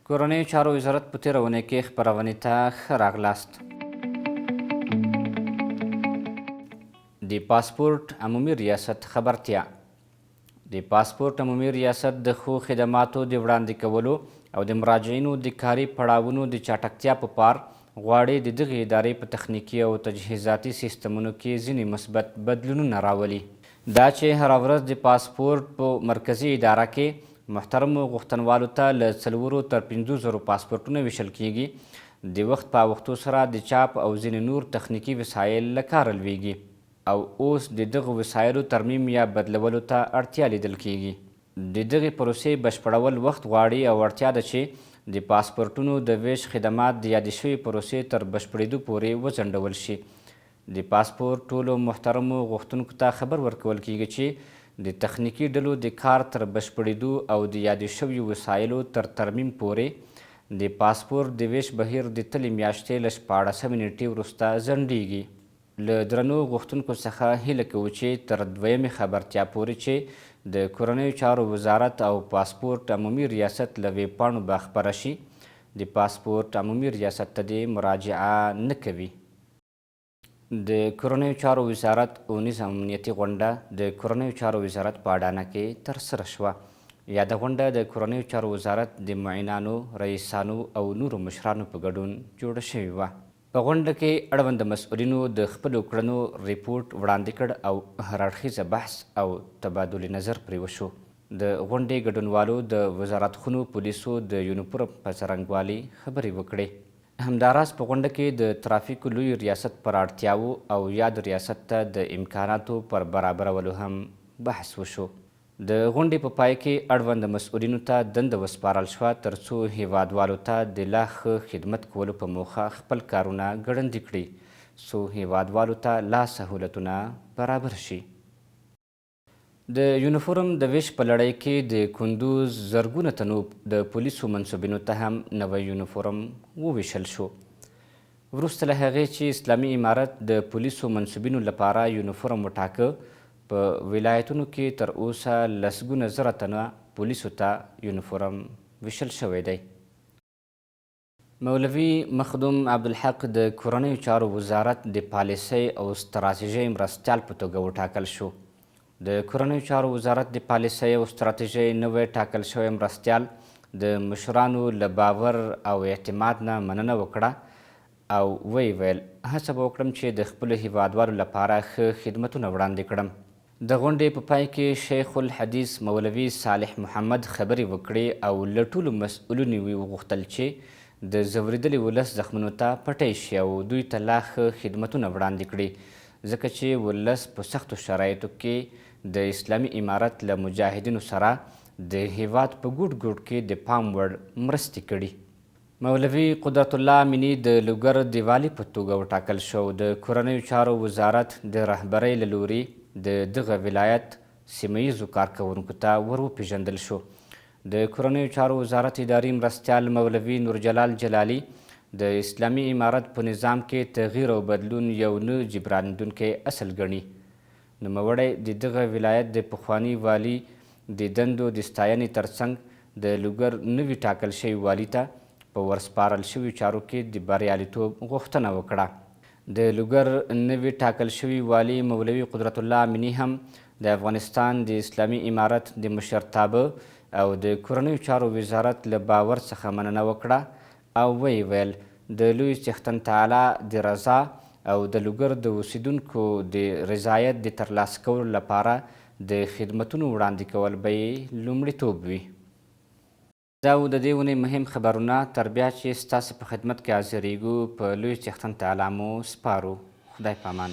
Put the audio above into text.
کورنیو چارو وزارت په تېره اونۍ کې خپرونې ته ښه راغلاست. د پاسپورټ عمومي ریاست خبرتیا. د پاسپورټ عمومي ریاست د ښو خدماتو د وړاندې کولو او د مراجعینو د کاري پړاوونو د چټکتیا په پار غواړي د دغې ادارې په تخنیکي او تجهیزاتي سیستمونو کې ځینې مثبت بدلونونه راولي. دا چې هره ورځ د پاسپورټ په مرکزي اداره کې محترمو غوښتنوالو ته له 4 تر 5,000 پاسپورټونه ویشل کیږي، د وخت په وختو سره د چاپ او ځینې نور تخنیکي وسایل له کاره لویږي او اوس د دغو وسایلو ترمیم یا بدلولو ته اړتیا لیدل کیږي. د دغې پروسې بشپړول وخت غواړي او اړتیا ده چې د پاسپورټونو د ویش خدمات د یادې شوې پروسې تر بشپړېدو پورې وځنډول شي. د پاسپورټ ټولو محترمو غوښتونکو ته خبر ورکول کیږي چې د تخنیکي ډلو د کار تر بشپړېدو او د یادې شویو وسایلو تر ترمیم پورې د پاسپورټ د ویش بهیر د تلې میاشتې له 14 نیټې وروسته ځنډیږي. له درنو غوښتونکو څخه هیله کوو چې تر 2مې خبرتیا پورې چې د کورنیو چارو وزارت او پاسپورټ عمومي ریاست له ویبپاڼو به خپره شي، د پاسپورټ عمومي ریاست ته دې مراجعه نه کوي. د کورنیو چارو وزارت اونیزه امنیتي غونډه د کورنیو چارو وزارت په اډانه کې ترسره شوه. یاده غونډه د کورنیو چارو وزارت د معینانو، رئیسانو او نورو مشرانو په ګډون جوړه شوې وه. په غونډه کې اړونده مسؤلینو د خپلو کړنو ریپورټ وړاندې کړ او هر اړخیزه بحث او تبادله نظر پرې وشو. د غونډې ګډونوالو د وزارتخونو پولیسو د یونیفورم په څرنګوالي خبرې وکړې. همداراز په غونډه کې د ترافیکو لوی ریاست پر اړتیاو او یاد ریاست ته د امکاناتو پر برابرولو هم بحث وشو. د غونډې په پای کې اړونده مسؤلینو ته دنده وسپارل شوه ترڅو هیوادوالو ته د لا ښه خدمت کولو په موخه خپل کارونه ګړندي کړي څو هیوادوالو ته لا سهولتونه برابر شي. د یونیفورم د ویش په لړۍ کې د کندوز زرګونه تنو د پولیسو منصوبینو ته هم نوی یونیفورم وویشل شو. وروسته له هغې چې اسلامي امارت د پولیسو منصوبینو لپاره یونیفورم وټاکه، په ولایتونو کې تر اوسه لسګونه زره تنه پولیسو ته یونیفورم ویشل شوی دی. مولوي مخدوم عبدالحق د کورنیو چارو وزارت د پالیسۍ او ستراتیژۍ مرستیال په توګه وټاکل شو. د کورنیو چارو وزارت د پالیسۍ او ستراتیژۍ نوی ټاکل شوی مرستیال د مشرانو له باور او اعتماد نه مننه وکړه او ویې ویل هڅه به وکړم چې د خپلو هیوادوالو لپاره ښه خدمتونه وړاندې کړم. د غونډې په پای کې شیخ الحدیث مولوي صالح محمد خبرې وکړې او له ټولو مسؤلینو وغوښتل چې د ځورېدلي ولس زخمونو ته پټۍ شي او دوی ته لا ښه خدمتونه وړاندې کړي، ځکه چې ولس په سختو شرایطو کې د اسلامي امارت له مجاهدینو سره د هیواد په ګوټ ګوټ کې د پام وړ مرستې کړي. مولوي قدرت الله امینی د لوګر د والي په توګه وټاکل شو. د کورنیو چارو وزارت د رهبرۍ له لوري د دغه ولایت سیمه ییزو کارکوونکو ته ور وپېژندل شو. د کورنیو چارو وزارت اداري مرستیال مولوي نورجلال جلالي د اسلامي امارت په نظام کې تغییر او بدلون یو نه جبرانېدونکی اصل ګڼي. نوموړی د دغه ولایت د پخواني والي د دندو د ستاینې ترڅنګ د لوګر نوي ټاکل شوي والي ته په ورسپارل شویو چارو کې د بریالیتوب غوښتنه وکړه. د لوګر نوي ټاکل شوي والي مولوي قدرت الله امینی هم د افغانستان د اسلامي امارت د مشرتابه او د کورنیو چارو وزارت له باور څخه مننه وکړه او ویې ویل د لوی څښتن تعالی د رضا او د لوګر د اوسیدونکو د رضایت د ترلاسه کولو لپاره د خدمتونو وړاندې کول به یې لومړیتوب وي. دا و د دې اونۍ مهم خبرونه. تر بیا چې ستاسې په خدمت کې حاضرېږو په لوی څښتن تعالی مو سپارو. خدای پامان.